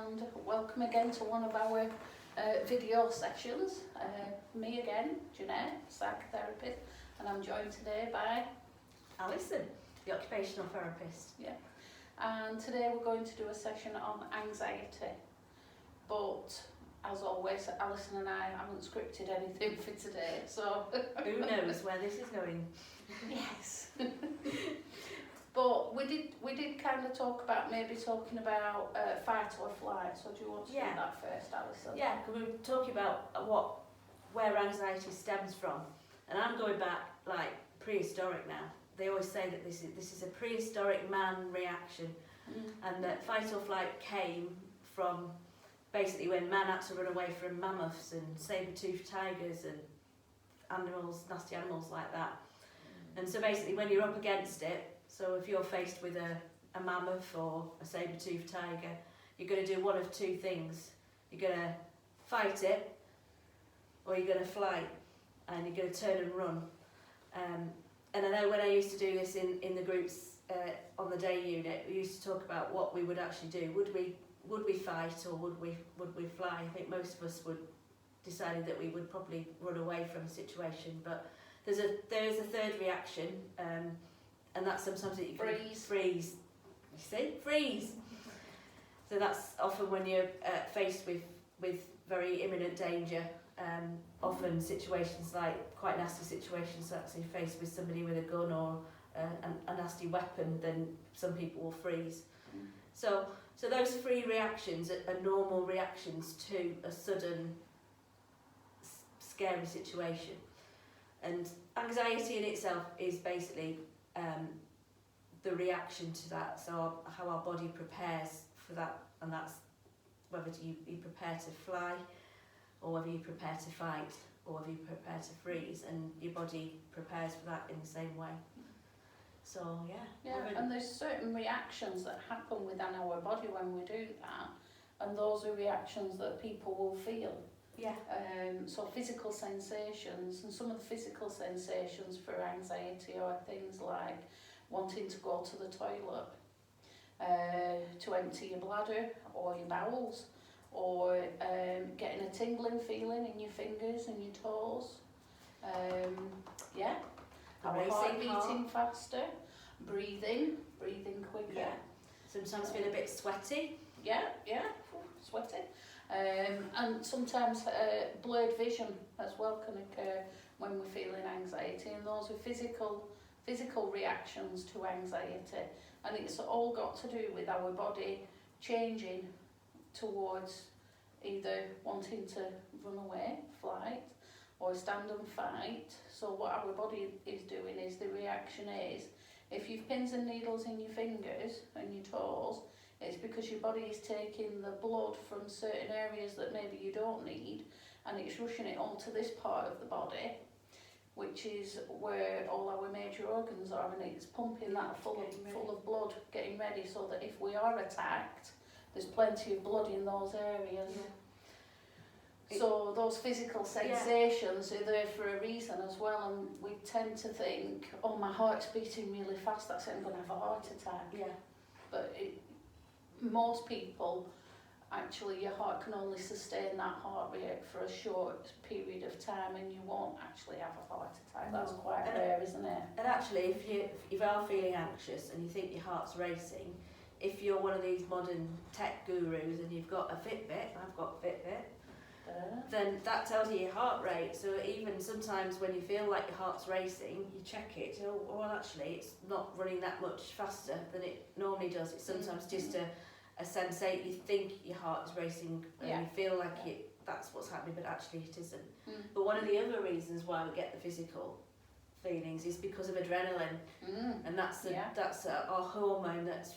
and welcome again to one of our video sessions. Me again, Jeanette, psychotherapist, and I'm joined today by Alison, the occupational therapist. Yeah, and today we're going to do a session on anxiety, but as always, Alison and I haven't scripted anything for today, so Who knows where this is going? Yes. But we did kind of talk about talking about fight or flight. So do you want to do that first, Alison? Yeah, because we were talking about where anxiety stems from, and I'm going back like prehistoric now. They always say that this is a prehistoric man reaction, and that fight or flight came from basically when man had to run away from mammoths and saber-toothed tigers and animals, nasty animals like that. And so basically when you're up against it, so if you're faced with a mammoth or a saber-toothed tiger, you're going to do one of two things. You're going to fight it, or you're going to fly, and you're going to turn and run. And I know when I used to do this in the groups on the day unit, we used to talk about what we would actually do. Would we fight or would we fly? I think most of us would decided that we would probably run away from a situation, but there is a third reaction, and that's sometimes that you can freeze. You see, freeze. So that's often when you're faced with very imminent danger. Often situations like quite nasty situations, actually faced with somebody with a gun or a nasty weapon, then some people will freeze. So those three reactions are normal reactions to a sudden scary situation. And anxiety in itself is basically the reaction to that, so how our body prepares for that, and that's whether you prepare to fly, or whether you prepare to fight, or whether you prepare to freeze, and your body prepares for that in the same way. So yeah, and there's certain reactions that happen within our body when we do that, and those are reactions that people will feel. Yeah. So physical sensations, and some of the physical sensations for anxiety are things like wanting to go to the toilet, to empty your bladder or your bowels, or getting a tingling feeling in your fingers and your toes. Our heart beating faster, breathing quicker. Yeah. Sometimes feel a bit sweaty. Yeah, sweaty. And sometimes blurred vision as well can occur when we're feeling anxiety, and those are physical reactions to anxiety, and it's all got to do with our body changing towards either wanting to run away, flight, or stand and fight. So what our body is doing is, the reaction is, if you've pins and needles in your fingers and your toes, it's because your body is taking the blood from certain areas that maybe you don't need, and it's rushing it onto this part of the body, which is where all our major organs are, and it's pumping that full of blood, getting ready, so that if we are attacked, there's plenty of blood in those areas. Yeah. So those physical sensations are there for a reason as well, and we tend to think, oh, my heart's beating really fast, that's it, I'm going to have a heart attack. Yeah. But most people, actually, your heart can only sustain that heart rate for a short period of time, and you won't actually have a heart attack. That's quite rare, isn't it? And actually, if you are feeling anxious and you think your heart's racing, if you're one of these modern tech gurus and you've got a Fitbit, I've got a Fitbit, then that tells you your heart rate. So even sometimes when you feel like your heart's racing, you check it. Oh, well, actually, it's not running that much faster than it normally does. It's sometimes just a sensate. You think your heart is racing, and you feel like that's what's happening, but actually it isn't. But one of the other reasons why we get the physical feelings is because of adrenaline, and that's our hormone that's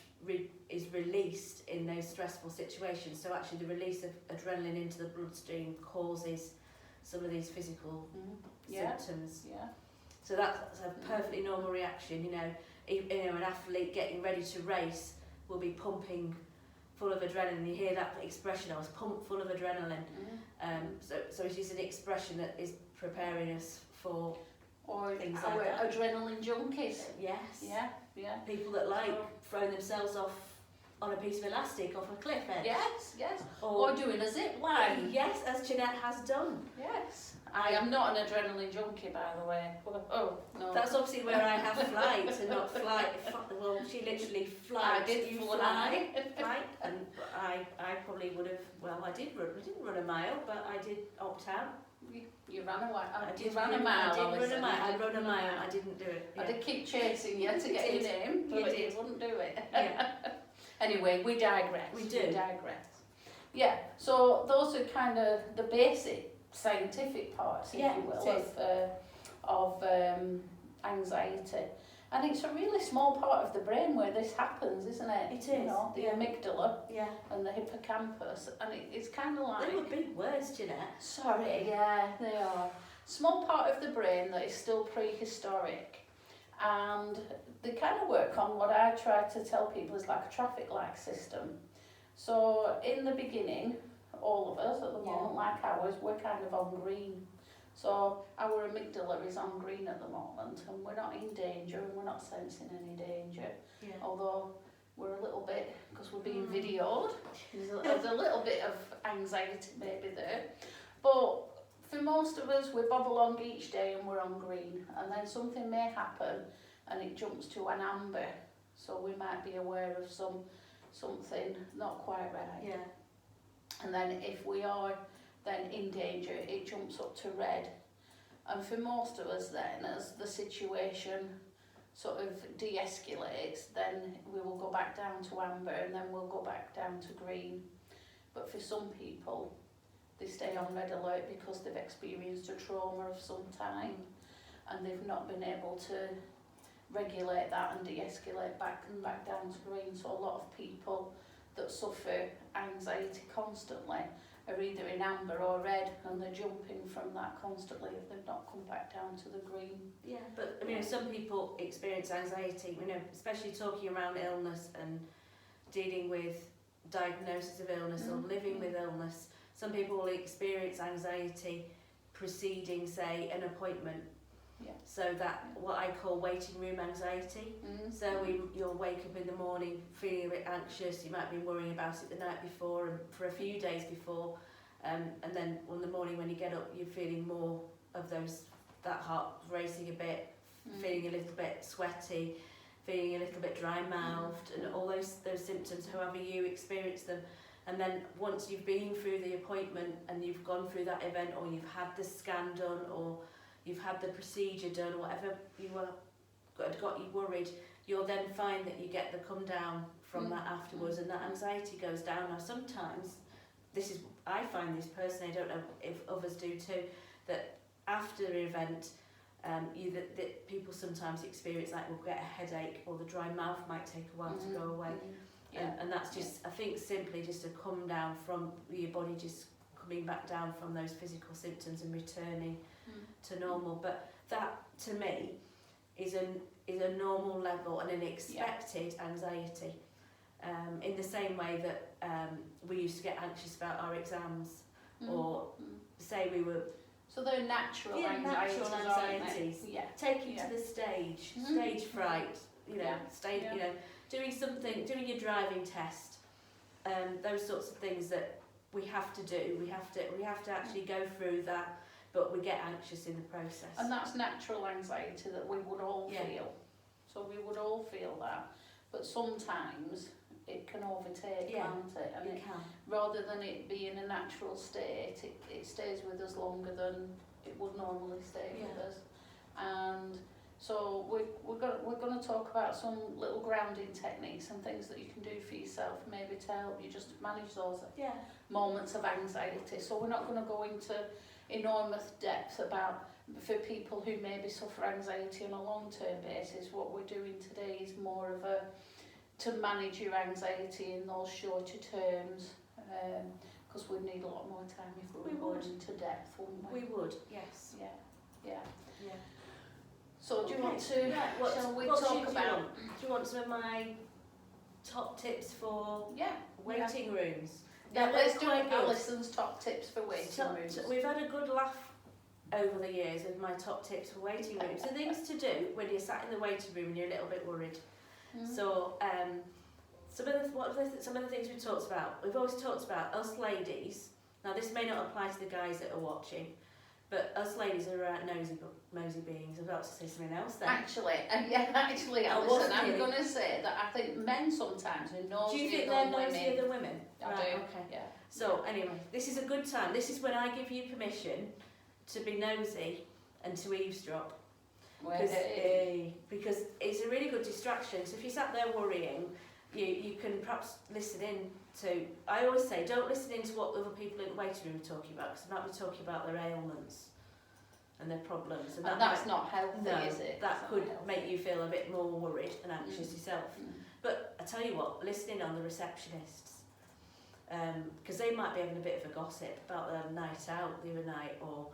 is released in those stressful situations. So actually the release of adrenaline into the bloodstream causes some of these physical symptoms. Yeah. So that's a perfectly normal reaction. An athlete getting ready to race will be pumping full of adrenaline. You hear that expression, I was pumped full of adrenaline. So it's just an expression that is preparing us for things like that. Adrenaline junkies. Yes. Yeah. People that like throwing themselves off on a piece of elastic off a cliff edge. Yes, yes. Or doing a zip line. Yes, as Jeanette has done. Yes. I am not an adrenaline junkie, by the way. Oh, no. That's obviously where I have flight and not flight. Well, she literally flies. I did fly. And I probably would have, well, I didn't run a mile, but I did opt out. You ran a while. I did run a mile. I did run a mile. I I ran a mile. I didn't do it. I did keep chasing you to get your name, but you wouldn't do it. Yeah. Anyway, we digress. We do. We digress. Yeah, so those are kind of the basic scientific parts, if you will, of anxiety. And it's a really small part of the brain where this happens, isn't it? It is. You know, the amygdala Yeah. and the hippocampus. And it's kind of like... They were big words, Jeanette. Sorry, yeah, they are. Small part of the brain that is still prehistoric. And they kind of work on what I try to tell people is like a traffic light system. So in the beginning, all of us at the moment, like ours, we're kind of on green. So our amygdala is on green at the moment, and we're not in danger, and we're not sensing any danger. Yeah. Although we're a little bit, because we're being videoed, there's a little bit of anxiety maybe there. But for most of us, we bob along each day and we're on green, and then something may happen and it jumps to an amber. So we might be aware of something not quite right. Yeah. And then if we are then in danger, it jumps up to red. And for most of us then, as the situation sort of de-escalates, then we will go back down to amber, and then we'll go back down to green. But for some people, they stay on red alert because they've experienced a trauma of some time, and they've not been able to regulate that and de-escalate back down to green. So a lot of people that suffer anxiety constantly are either in amber or red, and they're jumping from that constantly if they've not come back down to the green. Yeah, but I mean, some people experience anxiety, you know, especially talking around illness and dealing with diagnosis of illness or living with illness. Some people will experience anxiety preceding, say, an appointment. Yeah. So that what I call waiting room anxiety. So you'll wake up in the morning feeling a bit anxious. You might be worrying about it the night before and for a few days before, and then in the morning when you get up, you're feeling more of that heart racing a bit, feeling a little bit sweaty, feeling a little bit dry mouthed, and all those symptoms, however you experience them. And then once you've been through the appointment and you've gone through that event, or you've had the scan done, or you've had the procedure done, whatever got you worried, you'll then find that you get the come down from that afterwards, and that anxiety goes down. Now sometimes, I find this personally, I don't know if others do too, that after the event, that people sometimes experience like will get a headache, or the dry mouth might take a while to go away. And that's just, I think, simply just a come down from your body just coming back down from those physical symptoms and returning to normal. But that, to me, is a normal level and an expected anxiety. In the same way that we used to get anxious about our exams, or say we were... So they're natural anxieties, anxieties. Yeah. Taking to the stage, stage fright, you know, you know, doing your driving test, those sorts of things that we have to do. We have to actually go through that, but we get anxious in the process. And that's natural anxiety that we would all feel. So we would all feel that, but sometimes it can overtake, can't it? And it can. Rather than it being a natural state, it stays with us longer than it would normally stay with us. And so we're going to talk about some little grounding techniques and things that you can do for yourself, maybe to help you just manage those moments of anxiety. So we're not going to go into enormous depth about, for people who maybe suffer anxiety on a long-term basis. What we're doing today is more of to manage your anxiety in those shorter terms, because we'd need a lot more time if we were going into depth, wouldn't we? We would, yes. Yeah. So do you want to, shall we what talk about... Do you want some of my top tips for waiting rooms? Yeah, let's do Alison's top tips for waiting rooms. We've had a good laugh over the years with my top tips for waiting rooms. So things to do when you're sat in the waiting room and you're a little bit worried. So some of the things we've talked about. We've always talked about us ladies. Now this may not apply to the guys that are watching, but us ladies are nosy beings. I'm about to say something else then. Actually, Alison, I'm going to say that I think men sometimes are nosier. Do you think than they're women. nosier than women? I Right, do. okay. Yeah. So anyway, this is a good time. This is when I give you permission to be nosy and to eavesdrop. Because it's a really good distraction. So if you're sat there worrying, you can perhaps listen in to, I always say, don't listen in to what other people in the waiting room are talking about, because they might be talking about their ailments and their problems. And that's not healthy, no, is it? That could make you feel a bit more worried and anxious yourself. But I tell you what, listening on the receptionists, because they might be having a bit of a gossip about their night out the other night, or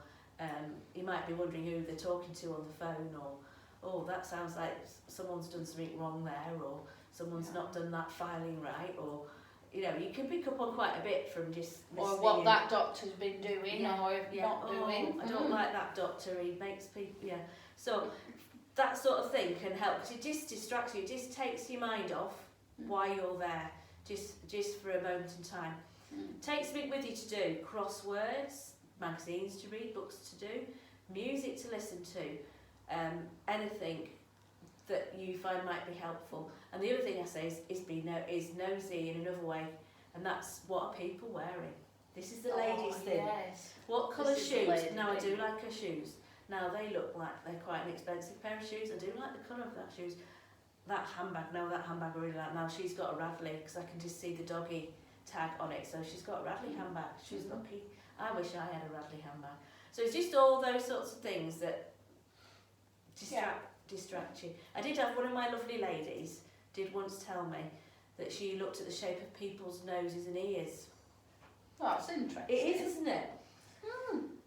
you might be wondering who they're talking to on the phone, or oh, that sounds like someone's done something wrong there, or someone's not done that filing right, or you know, you can pick up on quite a bit from just listening. Or what that doctor's been doing or not doing. I don't like that doctor, he makes people, So that sort of thing can help, because it just distracts you, it just takes your mind off why you're there, just for a moment in time. Take something with you to do, crosswords, magazines to read, books to do, music to listen to, anything that you find might be helpful. And the other thing I say is nosy in another way, and that's what are people wearing? This is the ladies' thing. Yes. What colour shoes? Now I thing. do like her shoes. Now they look like they're quite an expensive pair of shoes. I do like the colour of that shoes. That handbag, that handbag I really like. Now she's got a Radley, because I can just see the doggy tag on it. So she's got a Radley handbag. She's got I wish I had a Radley handbag. So it's just all those sorts of things that distract you. I did have one of my lovely ladies did once tell me that she looked at the shape of people's noses and ears. Oh, that's interesting. It is, isn't it?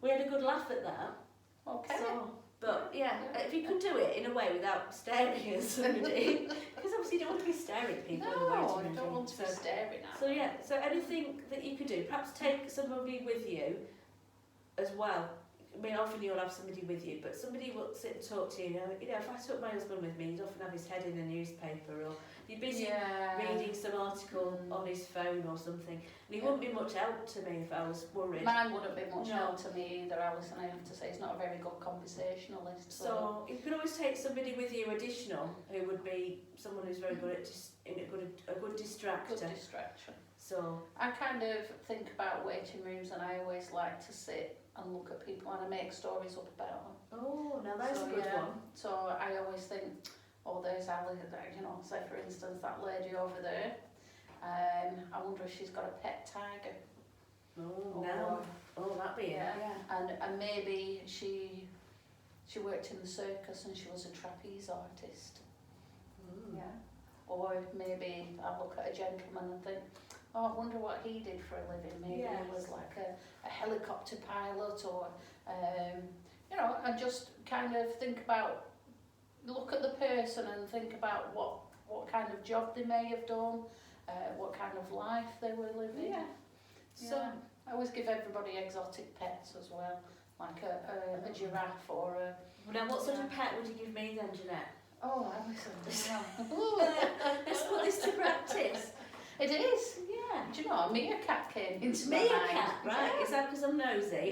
We had a good laugh at that. Okay. So, but if you could do it in a way without staring at somebody, because obviously you don't want to be staring at people. No, I don't want to be staring at them. So anything that you could do, perhaps take somebody with you as well. I mean, often you'll have somebody with you, but somebody will sit and talk to you. You know, if I took my husband with me, he'd often have his head in a newspaper, or he'd be busy reading some article on his phone or something. And he wouldn't be much help to me if I was worried. Mine wouldn't be much help to me either, Alison, I have to say. He's not a very good conversationalist. So you could always take somebody with you additional, who would be someone who's very good at a good distractor. Good distraction. So I kind of think about waiting rooms, and I always like to sit and look at people, and I make stories up about them. Oh, now that's a good one. So I always think, oh, there's Ali, you know, say for instance that lady over there. I wonder if she's got a pet tiger. Oh, no. Oh, that'd be it. And maybe she worked in the circus and she was a trapeze artist. Yeah. Or maybe I look at a gentleman and think, oh, I wonder what he did for a living. Maybe he was like a helicopter pilot, or you know, and just kind of look at the person and think about what kind of job they may have done, what kind of life they were living. So I always give everybody exotic pets as well, like a giraffe or a... Now, what sort of pet would you give me then, Jeanette? Oh, Alison. Let's put this to practice. It is. Yeah. Do you know, a meerkat came into my mind. Meerkat, right? Is that because I'm nosy?